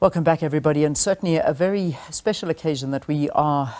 Welcome back, everybody, and certainly a very special occasion that we are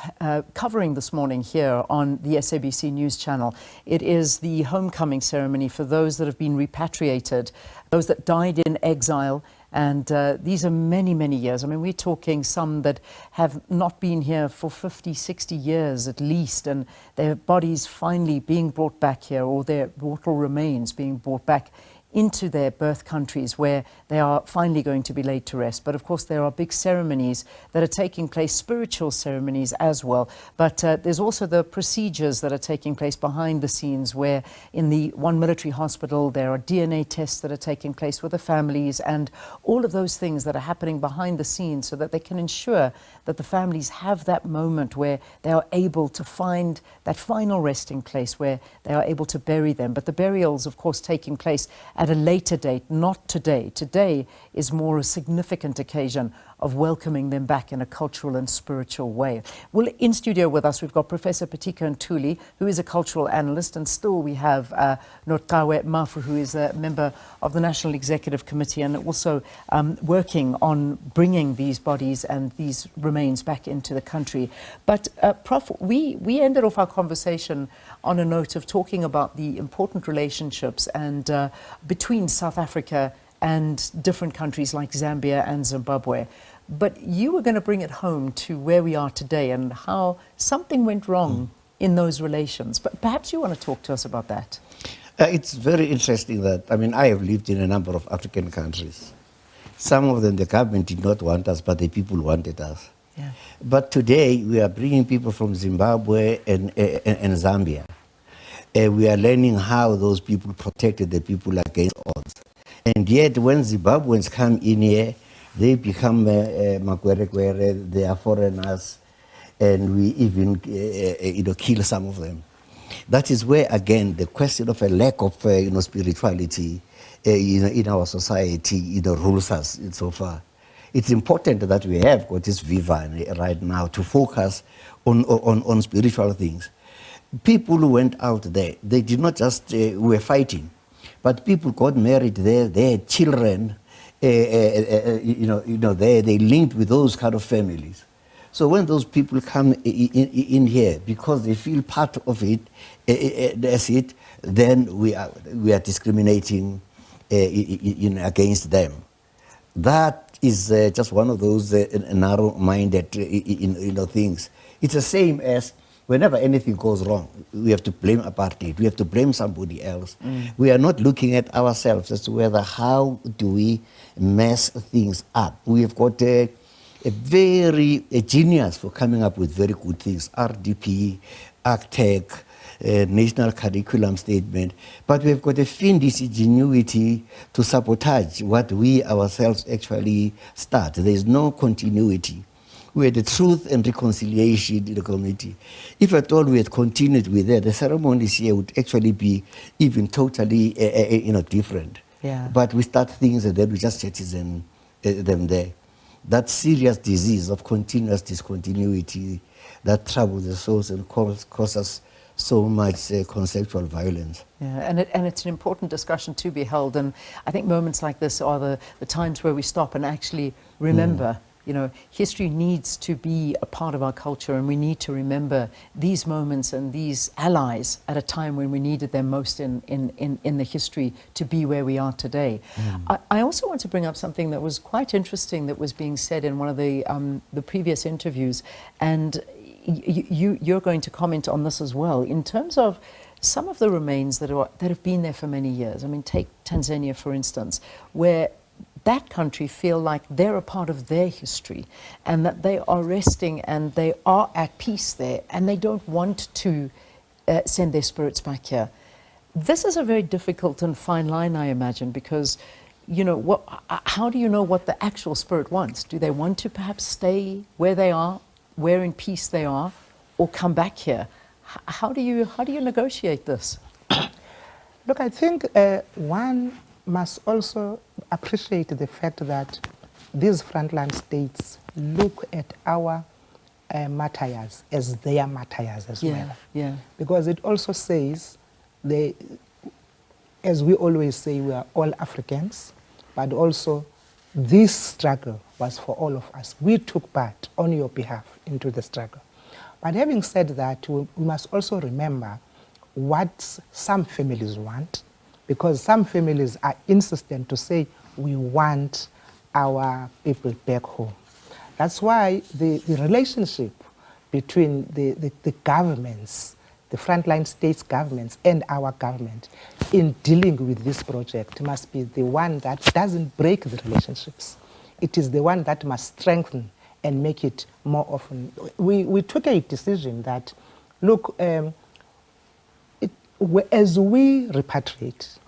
covering this morning here on the SABC News Channel. It is the homecoming ceremony for those that have been repatriated, those that died in exile, and these are many, many years. I mean, we're talking some that have not been here for 50, 60 years at least, and their bodies finally being brought back here, or their mortal remains being brought back into their birth countries where they are finally going to be laid to rest. But of course there are big ceremonies that are taking place, spiritual ceremonies as well. But there's also the procedures that are taking place behind the scenes, where in the one military hospital there are DNA tests that are taking place with the families, and all of those things that are happening behind the scenes so that they can ensure that the families have that moment where they are able to find that final resting place where they are able to bury them. But the burials, of course, taking place at a later date, not today. Today is more a significant occasion of welcoming them back in a cultural and spiritual way. Well, in studio with us, we've got Professor Pitika Ntuli, who is a cultural analyst, and still we have Nocawe Mafu, who is a member of the National Executive Committee and also working on bringing these bodies and these remains back into the country. But Prof, we ended off our conversation on a note of talking about the important relationships and between South Africa and different countries like Zambia and Zimbabwe. But you were going to bring it home to where we are today and how something went wrong in those relations. But perhaps you want to talk to us about that. It's very interesting that, I mean, I have lived in a number of African countries. Some of them, the government did not want us, but the people wanted us. Yeah. But today, we are bringing people from Zimbabwe and Zambia. We are learning how those people protected the people against odds. And yet, when Zimbabweans come in here, they become makwerekwere, they are foreigners, and we even kill some of them. That is where, again, the question of a lack of spirituality in our society rules us so far. It's important that we have got this vision right now to focus on spiritual things. People who went out there, they did not just were fighting, but people got married there. They had children, they linked with those kind of families. So when those people come in here, because they feel part of it, that's it, then we are discriminating against them. That is just one of those narrow-minded things. It's the same as whenever anything goes wrong, we have to blame apartheid. We have to blame somebody else. We are not looking at ourselves as to whether how do we mess things up. We have got a genius for coming up with very good things. RDP, ACTEC, National Curriculum Statement. But we have got a fiendish ingenuity to sabotage what we ourselves actually start. There is no continuity. We had the Truth and Reconciliation in the committee. If at all we had continued with that, the ceremonies here would actually be even totally different. Yeah. But we start things and then we just jettison them there. That serious disease of continuous discontinuity that troubles the souls and causes so much conceptual violence. Yeah, and it's an important discussion to be held, and I think moments like this are the times where we stop and actually remember. History needs to be a part of our culture, and we need to remember these moments and these allies at a time when we needed them most in the history to be where we are today. I also want to bring up something that was quite interesting that was being said in one of the previous interviews, and you're going to comment on this as well, in terms of some of the remains that have been there for many years. I mean, take Tanzania, for instance, where that country feel like they're a part of their history and that they are resting and they are at peace there and they don't want to send their spirits back here. This is a very difficult and fine line, I imagine, because how do you know what the actual spirit wants? Do they want to perhaps stay where they are, where in peace they are, or come back here? How do you negotiate this? Look, I think one must also appreciate the fact that these frontline states look at our martyrs as their martyrs as well. Yeah. Because it also says, as we always say, we are all Africans, but also this struggle was for all of us. We took part on your behalf into the struggle. But having said that, we must also remember what some families want, because some families are insistent to say, we want our people back home. That's why the relationship between the governments, the frontline states governments and our government in dealing with this project must be the one that doesn't break the relationships. It is the one that must strengthen and make it more often. We took a decision that, look, as we repatriate,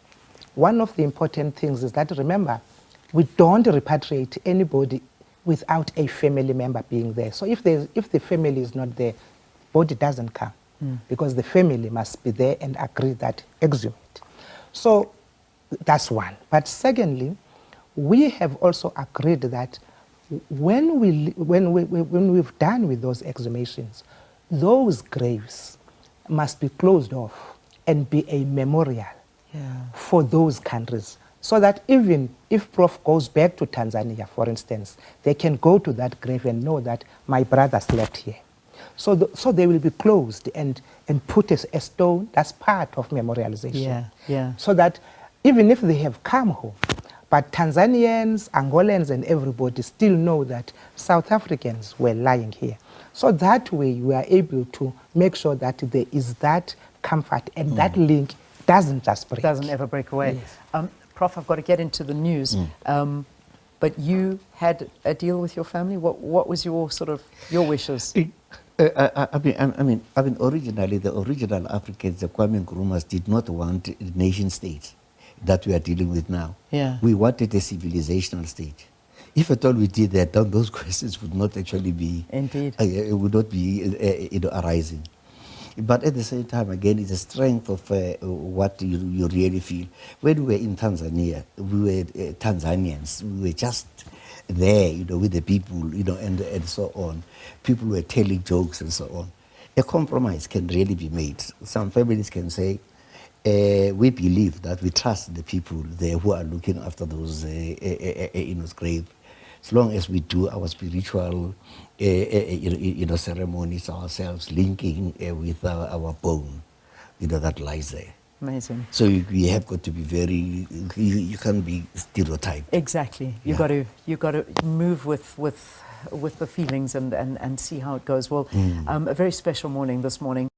one of the important things is that, remember, we don't repatriate anybody without a family member being there. So if the family is not there, body doesn't come, because the family must be there and agree that exhumate. So that's one. But secondly, we have also agreed that when we've done with those exhumations, those graves must be closed off and be a memorial for those countries, so that even if Prof goes back to Tanzania, for instance, they can go to that grave and know that my brother slept here. So they will be closed and put a stone. That's part of memorialization. So that even if they have come home, but Tanzanians, Angolans, and everybody still know that South Africans were lying here. So that way we are able to make sure that there is that comfort, and that link doesn't just break. Doesn't ever break away. Yes. Prof, I've got to get into the news. But you had a deal with your family. What was your your wishes? I mean, originally the original Africans, the Kwame Nkrumahs, did not want a nation state that we are dealing with now. We wanted a civilizational state. If at all we did that, then those questions would not actually be. Indeed. It would not be arising. But at the same time, again, it's a strength of what you really feel. When we were in Tanzania, we were Tanzanians. We were just there, with the people, and so on. People were telling jokes and so on. A compromise can really be made. Some families can say, we believe that we trust the people there who are looking after those graves. As long as we do our spiritual ceremonies ourselves, linking with our bone, that lies there. Amazing. So you have got to be very, you can't be stereotyped. Exactly. You got to move with the feelings and see how it goes. Well, a very special morning this morning.